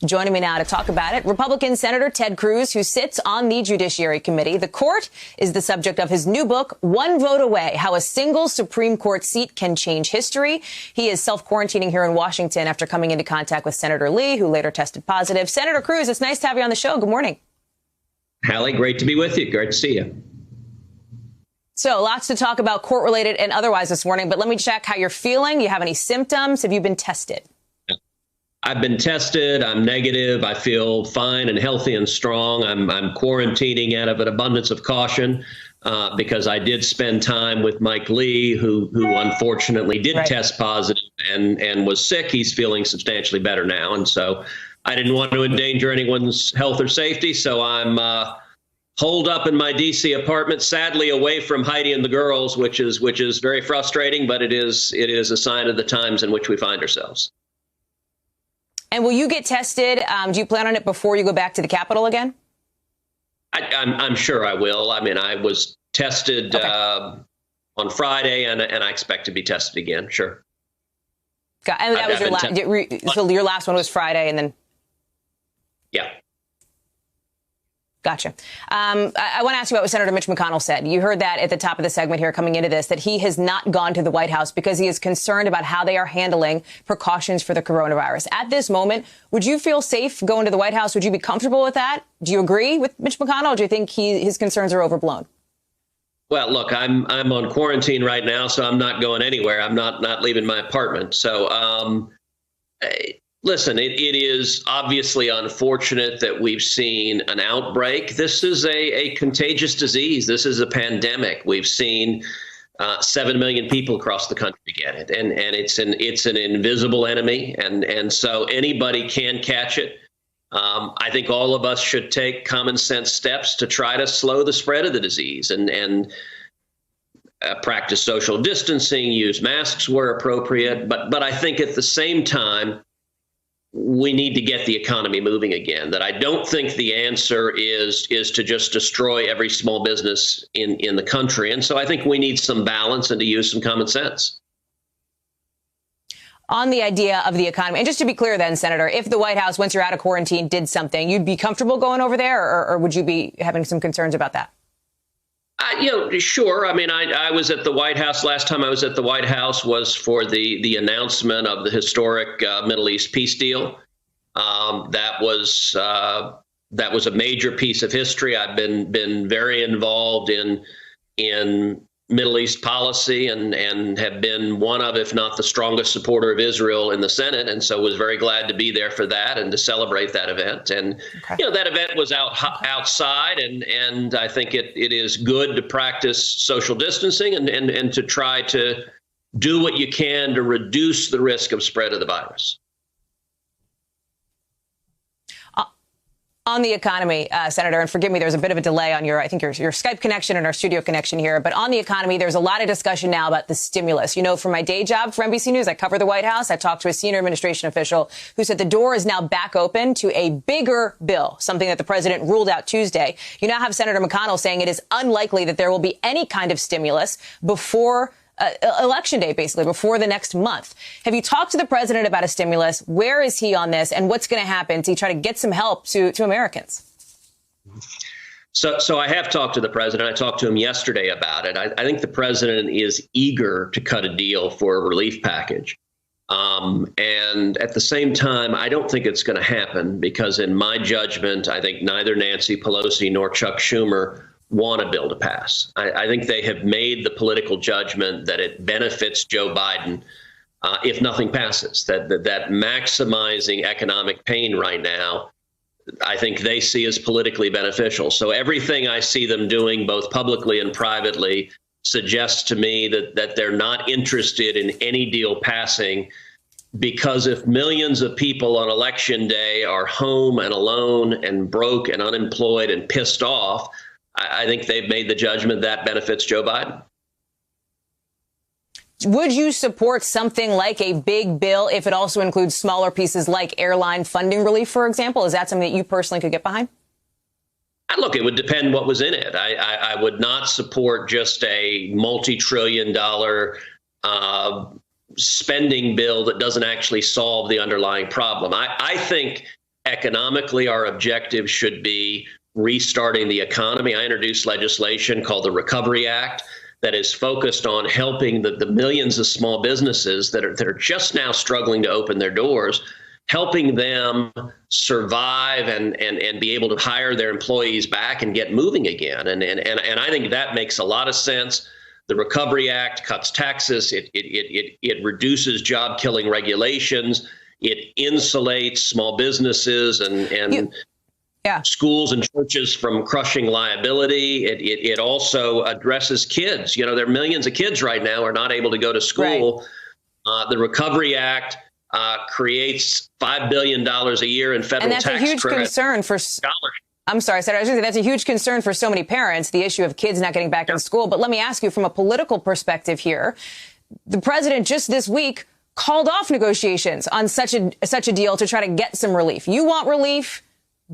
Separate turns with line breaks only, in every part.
Joining me now to talk about it, Republican Senator Ted Cruz, who sits on the Judiciary Committee. The court is the subject of his new book, One Vote Away, How a Single Supreme Court Seat Can Change History. He is self-quarantining here in Washington after coming into contact with Senator Lee, who later tested positive. Senator Cruz, it's nice to have you on the show. Good morning.
Hallie, great to be with you. Great to see you.
So lots to talk about court-related and otherwise this morning, but let me check how you're feeling. You have any symptoms? Have you been tested?
I've been tested. I'm negative. I feel fine and healthy and strong. I'm quarantining out of an abundance of caution because I did spend time with Mike Lee, who unfortunately did test positive and was sick. He's feeling substantially better now. And so I didn't want to endanger anyone's health or safety. So I'm holed up in my D.C. apartment, sadly away from Heidi and the girls, which is very frustrating, but it is a sign of the times in which we find ourselves.
And will you get tested? Do you plan on it before you go back to the Capitol again?
I'm sure I will. I mean, I was tested on Friday, and I expect to be tested again. Sure.
And that was your last. So your last one was Friday, and then.
Yeah.
Gotcha. I want to ask you about what Senator Mitch McConnell said. You heard that at the top of the segment here coming into this, that he has not gone to the White House because he is concerned about how they are handling precautions for the coronavirus. At this moment, would you feel safe going to the White House? Would you be comfortable with that? Do you agree with Mitch McConnell, or do you think his concerns are overblown?
Well, look, I'm on quarantine right now, so I'm not going anywhere. I'm not leaving my apartment. So, listen, it is obviously unfortunate that we've seen an outbreak. This is a contagious disease. This is a pandemic. We've seen 7 million people across the country get it, and it's an invisible enemy, and so anybody can catch it. I think all of us should take common sense steps to try to slow the spread of the disease and practice social distancing, use masks where appropriate. But I think at the same time, we need to get the economy moving again. That I don't think the answer is to just destroy every small business in the country. And so I think we need some balance and to use some common sense.
On the idea of the economy, and just to be clear then, Senator, if the White House, once you're out of quarantine, did something, you'd be comfortable going over there, or would you be having some concerns about that?
Sure. I mean, I was at the White House. Last time I was at the White House was for the announcement of the historic Middle East peace deal. That was a major piece of history. I've been very involved in Middle East policy and have been one of, if not the strongest supporter of Israel in the Senate. And so was very glad to be there for that and to celebrate that event. And, that event was outside. And I think it is good to practice social distancing and to try to do what you can to reduce the risk of spread of the virus.
On the economy, Senator, and forgive me, there's a bit of a delay on your Skype connection and our studio connection here. But on the economy, there's a lot of discussion now about the stimulus. You know, from my day job for NBC News, I cover the White House. I talked to a senior administration official who said the door is now back open to a bigger bill, something that the president ruled out Tuesday. You now have Senator McConnell saying it is unlikely that there will be any kind of stimulus before election day, basically, before the next month. Have you talked to the president about a stimulus? Where is he on this? And what's going to happen to try to get some help to Americans?
So I have talked to the president. I talked to him yesterday about it. I think the president is eager to cut a deal for a relief package. And at the same time, I don't think it's going to happen because in my judgment, I think neither Nancy Pelosi nor Chuck Schumer want a bill to pass. I think they have made the political judgment that it benefits Joe Biden if nothing passes, that maximizing economic pain right now, I think they see as politically beneficial. So everything I see them doing, both publicly and privately, suggests to me that they're not interested in any deal passing, because if millions of people on election day are home and alone and broke and unemployed and pissed off, I think they've made the judgment that benefits Joe Biden.
Would you support something like a big bill if it also includes smaller pieces like airline funding relief, for example? Is that something that you personally could get behind?
Look, it would depend what was in it. I would not support just a multi-trillion-dollar spending bill that doesn't actually solve the underlying problem. I think Economically, our objective should be restarting the economy. I introduced legislation called the Recovery Act that is focused on helping the millions of small businesses that are just now struggling to open their doors, helping them survive and be able to hire their employees back and get moving again. And I think that makes a lot of sense. The Recovery Act cuts taxes. It reduces job-killing regulations. It insulates small businesses and schools and churches from crushing liability. It also addresses kids. You know, there are millions of kids right now who are not able to go to school. Right. The Recovery Act creates $5 billion a year in federal tax credits.
And that's a huge concern for I'm sorry, Senator, that's a huge concern for so many parents, the issue of kids not getting back in school. But let me ask you from a political perspective here. The president just this week called off negotiations on such a deal to try to get some relief. You want relief.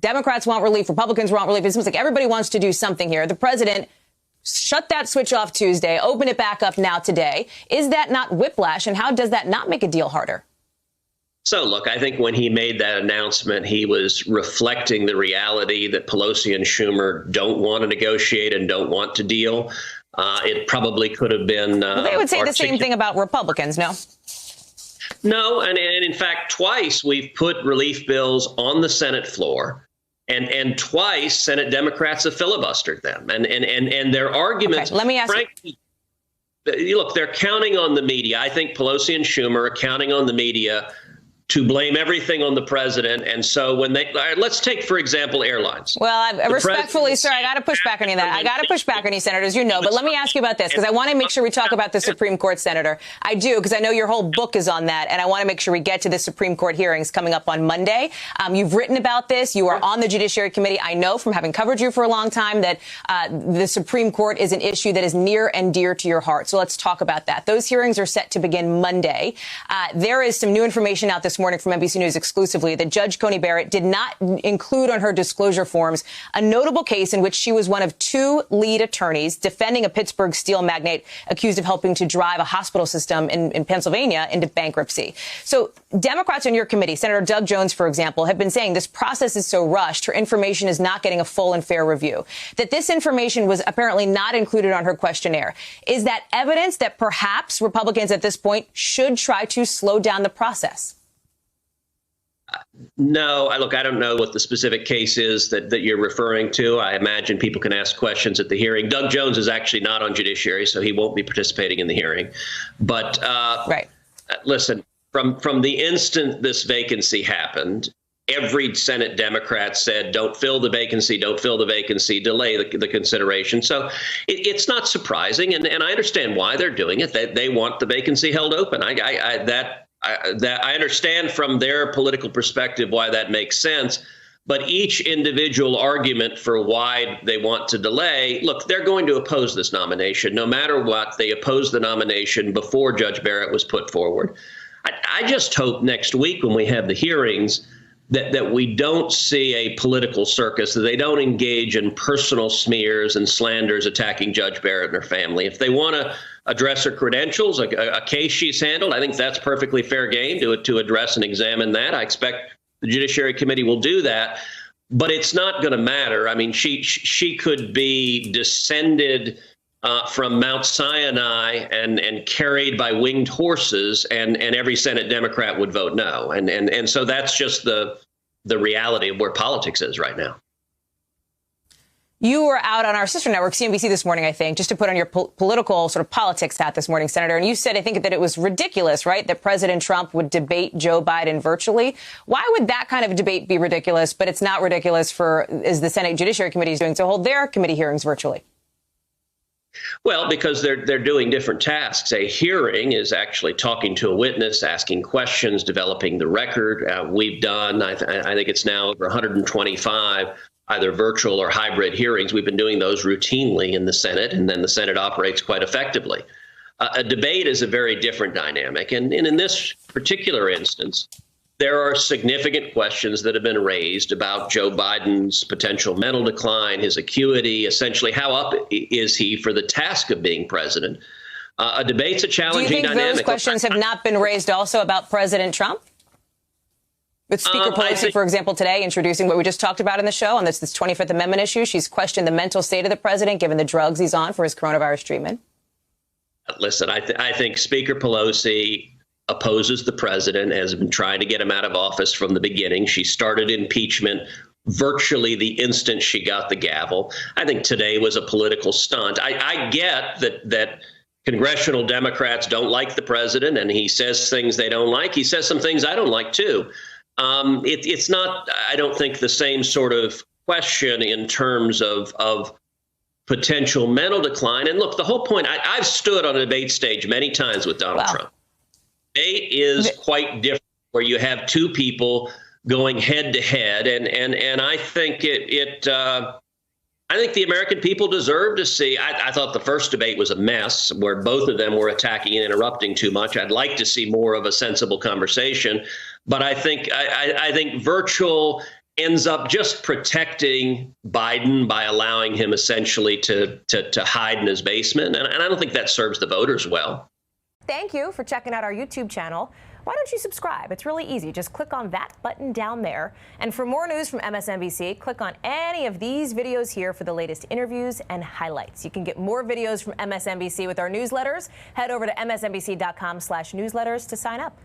Democrats want relief. Republicans want relief. It seems like everybody wants to do something here. The president shut that switch off Tuesday, open it back up now today. Is that not whiplash? And how does that not make a deal harder?
So, look, I think when he made that announcement, he was reflecting the reality that Pelosi and Schumer don't want to negotiate and don't want to deal. It probably could have been.
Well, they would say the same thing about Republicans, no?
No. And in fact, twice we've put relief bills on the Senate floor. And twice Senate Democrats have filibustered them. And their arguments.
Okay, let me ask
frankly, look, they're counting on the media. I think Pelosi and Schumer are counting on the media to blame everything on the president. And so when they let's take, for example, airlines.
Well, I respectfully, sir, I got to push back on you that. I got to push back on you, senators, you know. But let me ask you about this, because I want to make sure we talk about the Supreme Court, Senator. I do, because I know your whole book is on that. And I want to make sure we get to the Supreme Court hearings coming up on Monday. You've written about this. You are on the Judiciary Committee. I know from having covered you for a long time that the Supreme Court is an issue that is near and dear to your heart. So let's talk about that. Those hearings are set to begin Monday. There is some new information out this morning from NBC News exclusively that Judge Coney Barrett did not include on her disclosure forms a notable case in which she was one of two lead attorneys defending a Pittsburgh steel magnate accused of helping to drive a hospital system in Pennsylvania into bankruptcy. So Democrats on your committee, Senator Doug Jones, for example, have been saying this process is so rushed, her information is not getting a full and fair review, that this information was apparently not included on her questionnaire. Is that evidence that perhaps Republicans at this point should try to slow down the process?
No, I don't know what the specific case is that you're referring to. I imagine people can ask questions at the hearing. Doug Jones is actually not on Judiciary, so he won't be participating in the hearing. But right. Listen, from the instant this vacancy happened, every Senate Democrat said, don't fill the vacancy, delay the consideration. So it's not surprising. And I understand why they're doing it. They want the vacancy held open. I understand from their political perspective why that makes sense. But each individual argument for why they want to delay, look, they're going to oppose this nomination. No matter what, they opposed the nomination before Judge Barrett was put forward. I just hope next week when we have the hearings that we don't see a political circus, that they don't engage in personal smears and slanders attacking Judge Barrett and her family. If they want to address her credentials, a case she's handled, I think that's perfectly fair game to address and examine that. I expect the Judiciary Committee will do that, but it's not going to matter. I mean, she could be descended from Mount Sinai and carried by winged horses, and every Senate Democrat would vote no. And so that's just the reality of where politics is right now.
You were out on our sister network, CNBC, this morning, I think, just to put on your political sort of politics hat this morning, Senator. And you said, I think, that it was ridiculous, right, that President Trump would debate Joe Biden virtually. Why would that kind of debate be ridiculous, but it's not ridiculous for, as the Senate Judiciary Committee is doing, to hold their committee hearings virtually?
Well, because they're doing different tasks. A hearing is actually talking to a witness, asking questions, developing the record. We've done, I think it's now over 125 either virtual or hybrid hearings. We've been doing those routinely in the Senate, and then the Senate operates quite effectively. A debate is a very different dynamic. And in this particular instance, there are significant questions that have been raised about Joe Biden's potential mental decline, his acuity, essentially how up is he for the task of being president. A debate's a challenging dynamic.
Do you think those questions have not been raised also about President Trump? With Speaker Pelosi, for example, today introducing what we just talked about in the show on this 25th Amendment issue, she's questioned the mental state of the president given the drugs he's on for his coronavirus treatment.
Listen, I think Speaker Pelosi opposes the president, has been trying to get him out of office from the beginning. She started impeachment virtually the instant she got the gavel. I think today was a political stunt. I get that congressional Democrats don't like the president, and he says things they don't like. He says some things I don't like, too. It's not, I don't think, the same sort of question in terms of potential mental decline. And look, the whole point, I've stood on a debate stage many times with Donald Trump. Debate is quite different, where you have two people going head to head. And I think I think the American people deserve to see. I thought the first debate was a mess, where both of them were attacking and interrupting too much. I'd like to see more of a sensible conversation. But I think virtual ends up just protecting Biden by allowing him essentially to hide in his basement. And I don't think that serves the voters well.
Thank you for checking out our YouTube channel. Why don't you subscribe? It's really easy. Just click on that button down there. And for more news from MSNBC, click on any of these videos here for the latest interviews and highlights. You can get more videos from MSNBC with our newsletters. Head over to msnbc.com/newsletters to sign up.